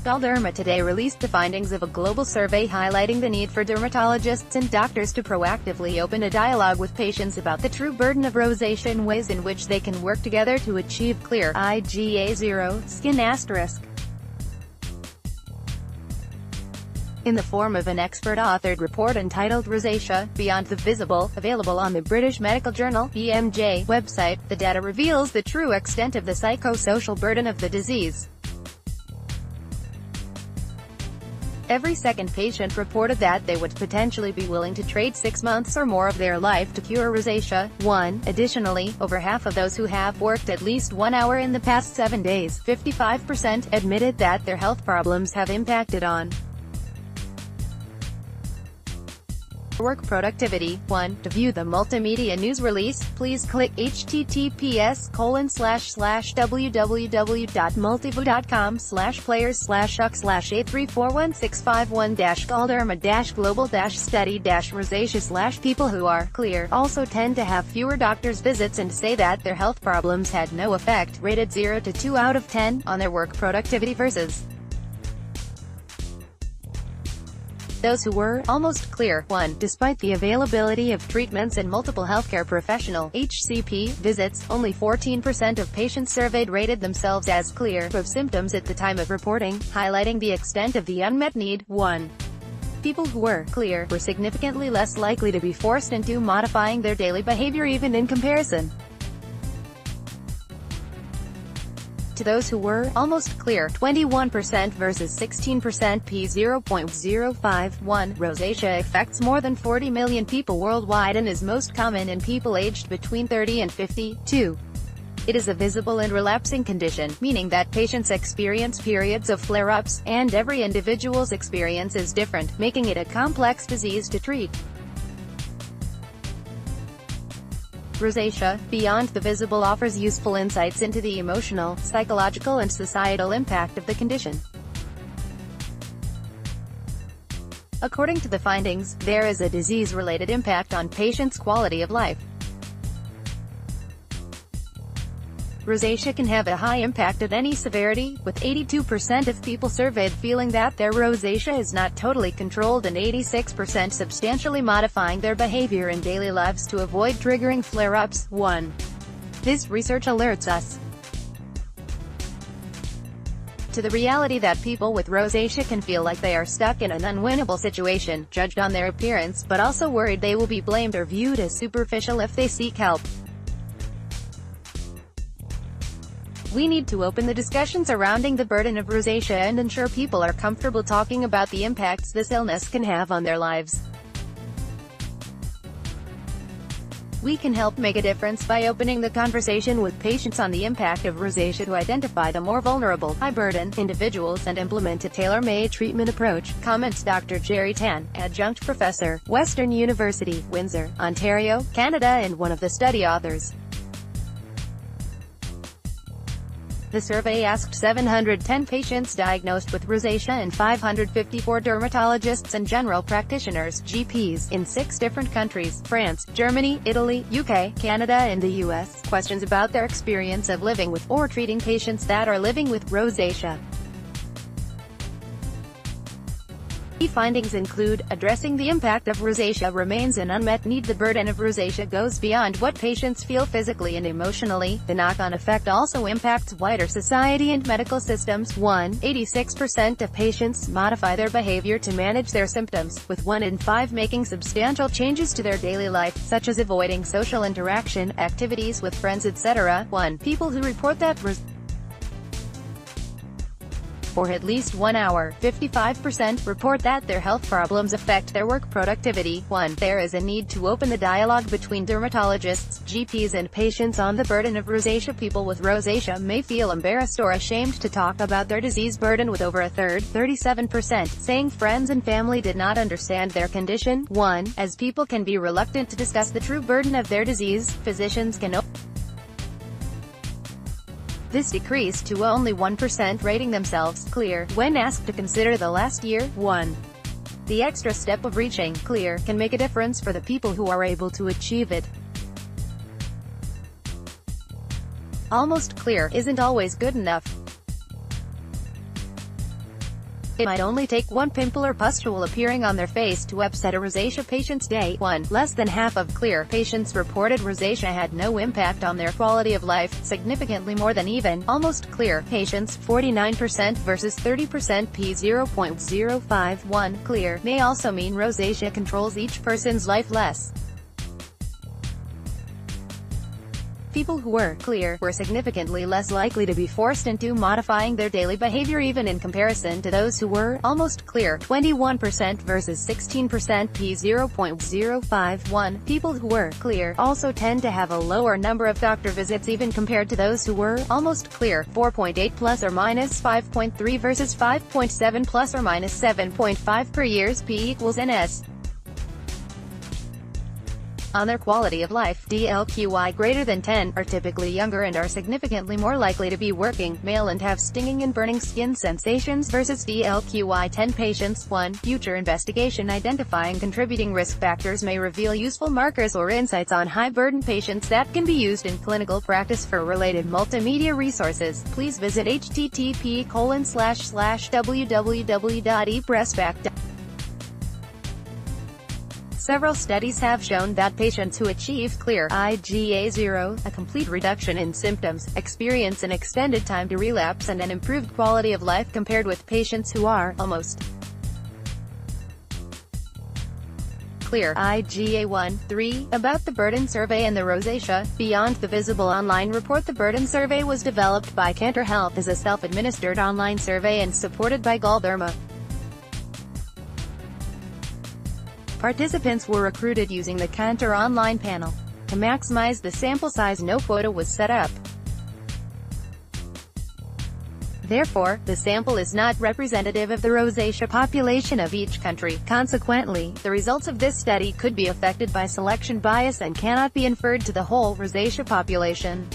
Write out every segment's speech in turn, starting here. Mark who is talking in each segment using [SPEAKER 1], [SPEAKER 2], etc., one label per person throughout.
[SPEAKER 1] Galderma today released the findings of a global survey highlighting the need for dermatologists and doctors to proactively open a dialogue with patients about the true burden of rosacea and ways in which they can work together to achieve clear IGA0 skin asterisk. In the form of an expert-authored report entitled Rosacea, Beyond the Visible, available on the British Medical Journal (BMJ) website, the data reveals the true extent of the psychosocial burden of the disease. Every second patient reported that they would potentially be willing to trade 6 months or more of their life to cure rosacea. Additionally, over half of those who have worked at least 1 hour in the past 7 days, 55%, admitted that their health problems have impacted on work productivity. To view the multimedia news release, please click https://www.multiview.com/players/uck/8341651-galderma-global-study-rosacea/people who are clear also tend to have fewer doctor's visits and say that their health problems had no effect, rated 0 to 2 out of 10, on their work productivity versus those who were almost clear. Despite the availability of treatments and multiple healthcare professional (HCP) visits, only 14% of patients surveyed rated themselves as clear of symptoms at the time of reporting, highlighting the extent of the unmet need. People who were clear were significantly less likely to be forced into modifying their daily behavior even in comparison to those who were almost clear, 21% versus 16%. P0.051. Rosacea affects more than 40 million people worldwide and is most common in people aged between 30 and 52. It is a visible and relapsing condition, meaning that patients experience periods of flare-ups, and every individual's experience is different, making it a complex disease to treat. Rosacea, Beyond the Visible offers useful insights into the emotional, psychological and societal impact of the condition. According to the findings, there is a disease-related impact on patients' quality of life. Rosacea can have a high impact at any severity, with 82% of people surveyed feeling that their rosacea is not totally controlled and 86% substantially modifying their behavior in daily lives to avoid triggering flare-ups. This research alerts us to the reality that people with rosacea can feel like they are stuck in an unwinnable situation, judged on their appearance, but also worried they will be blamed or viewed as superficial if they seek help. We need to open the discussion surrounding the burden of rosacea and ensure people are comfortable talking about the impacts this illness can have on their lives. We can help make a difference by opening the conversation with patients on the impact of rosacea to identify the more vulnerable, high-burden individuals and implement a tailor-made treatment approach, comments Dr. Jerry Tan, adjunct professor, Western University, Windsor, Ontario, Canada and one of the study authors. The survey asked 710 patients diagnosed with rosacea and 554 dermatologists and general practitioners (GPs) in 6 different countries: France, Germany, Italy, UK, Canada and the US, questions about their experience of living with or treating patients that are living with rosacea. Key findings include, addressing the impact of rosacea remains an unmet need. The burden of rosacea goes beyond what patients feel physically and emotionally. The knock-on effect also impacts wider society and medical systems. 86% of patients modify their behavior to manage their symptoms, with 1 in 5 making substantial changes to their daily life, such as avoiding social interaction, activities with friends, etc. People who report that for at least 1 hour, 55% report that their health problems affect their work productivity. There is a need to open the dialogue between dermatologists, GPs and patients on the burden of rosacea. People with rosacea may feel embarrassed or ashamed to talk about their disease burden, with over a third, 37%, saying friends and family did not understand their condition. As people can be reluctant to discuss the true burden of their disease, physicians can this decreased to only 1% rating themselves clear when asked to consider the last year. The extra step of reaching clear can make a difference for the people who are able to achieve it. Almost clear isn't always good enough. It might only take one pimple or pustule appearing on their face to upset a rosacea patient's day. 1. Less than half of clear patients reported rosacea had no impact on their quality of life, significantly more than even, almost clear patients, 49% versus 30%. P 0.051. Clear may also mean rosacea controls each person's life less. People who were clear were significantly less likely to be forced into modifying their daily behavior even in comparison to those who were almost clear, 21% versus 16%. P 0.051. People who were clear also tend to have a lower number of doctor visits even compared to those who were almost clear, 4.8 plus or minus 5.3 versus 5.7 plus or minus 7.5 per years. P equals NS. On their quality of life, DLQI greater than 10, are typically younger and are significantly more likely to be working, male and have stinging and burning skin sensations versus DLQI 10 patients. 1. Future investigation identifying contributing risk factors may reveal useful markers or insights on high-burden patients that can be used in clinical practice. For related multimedia resources, please visit http://www.epressback.com. Several studies have shown that patients who achieve clear IGA 0, a complete reduction in symptoms, experience an extended time to relapse and an improved quality of life compared with patients who are almost clear IGA 1. 3. About the Burden Survey and the Rosacea Beyond the Visible online report. The Burden Survey was developed by Cantor Health as a self-administered online survey and supported by Galderma. Participants were recruited using the Cantor online panel. To maximize the sample size, no quota was set up. Therefore, the sample is not representative of the rosacea population of each country. Consequently, the results of this study could be affected by selection bias and cannot be inferred to the whole rosacea population.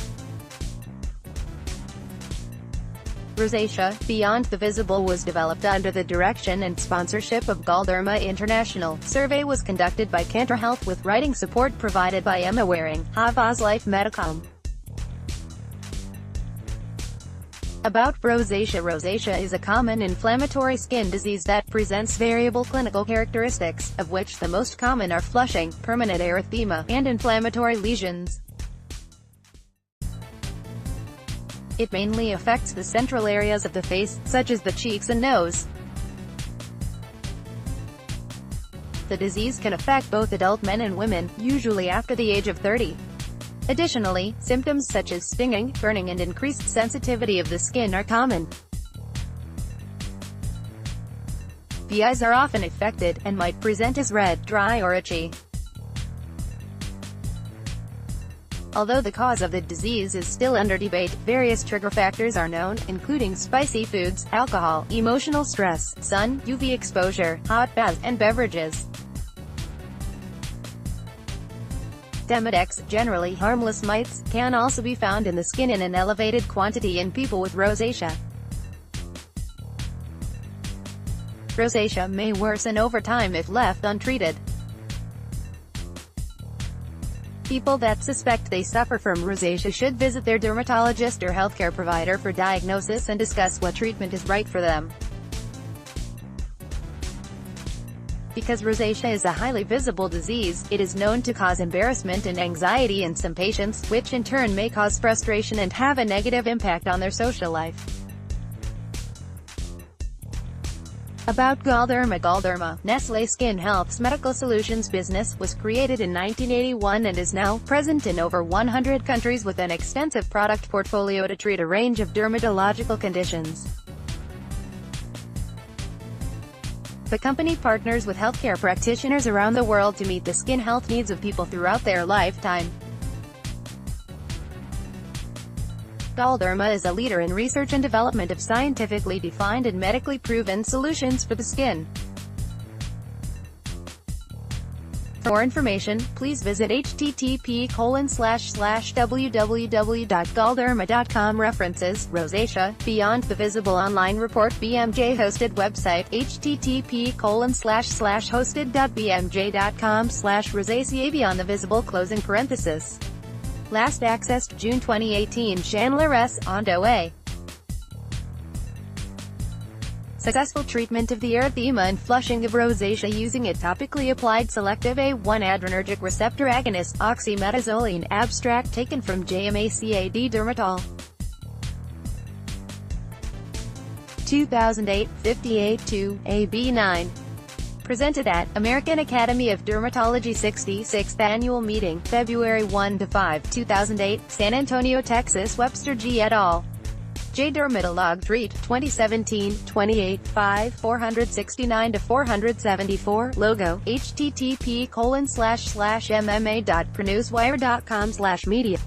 [SPEAKER 1] Rosacea Beyond the Visible was developed under the direction and sponsorship of Galderma International. Survey was conducted by Cantor Health with writing support provided by Emma Waring, Havas Life Medicom. About rosacea. Rosacea is a common inflammatory skin disease that presents variable clinical characteristics, of which the most common are flushing, permanent erythema, and inflammatory lesions. It mainly affects the central areas of the face, such as the cheeks and nose. The disease can affect both adult men and women, usually after the age of 30. Additionally, symptoms such as stinging, burning and increased sensitivity of the skin are common. The eyes are often affected, and might present as red, dry or itchy. Although the cause of the disease is still under debate, various trigger factors are known, including spicy foods, alcohol, emotional stress, sun, UV exposure, hot baths, and beverages. Demodex, generally harmless mites, can also be found in the skin in an elevated quantity in people with rosacea. Rosacea may worsen over time if left untreated. People that suspect they suffer from rosacea should visit their dermatologist or healthcare provider for diagnosis and discuss what treatment is right for them. Because rosacea is a highly visible disease, it is known to cause embarrassment and anxiety in some patients, which in turn may cause frustration and have a negative impact on their social life. About Galderma. Galderma, Nestlé Skin Health's medical solutions business, was created in 1981 and is now present in over 100 countries with an extensive product portfolio to treat a range of dermatological conditions. The company partners with healthcare practitioners around the world to meet the skin health needs of people throughout their lifetime. Galderma is a leader in research and development of scientifically defined and medically proven solutions for the skin. For more information, please visit http://www.galderma.com. References: Rosacea Beyond the Visible online report. BMJ hosted website http://hosted.bmj.com/rosacea Beyond the Visible closing parenthesis. Last accessed June 2018. Chandler S. Ondo A. Successful treatment of the erythema and flushing of rosacea using a topically applied selective A1 adrenergic receptor agonist, oxymetazoline. Abstract taken from JMACAD Dermatol. 2008, 58-2, AB9. Presented at American Academy of Dermatology 66th Annual Meeting, February 1-5, 2008, San Antonio, Texas. Webster G. et al. J. Dermatolog Treat, 2017, 28, 5, 469-474, logo, http://mma.prenewswire.com/media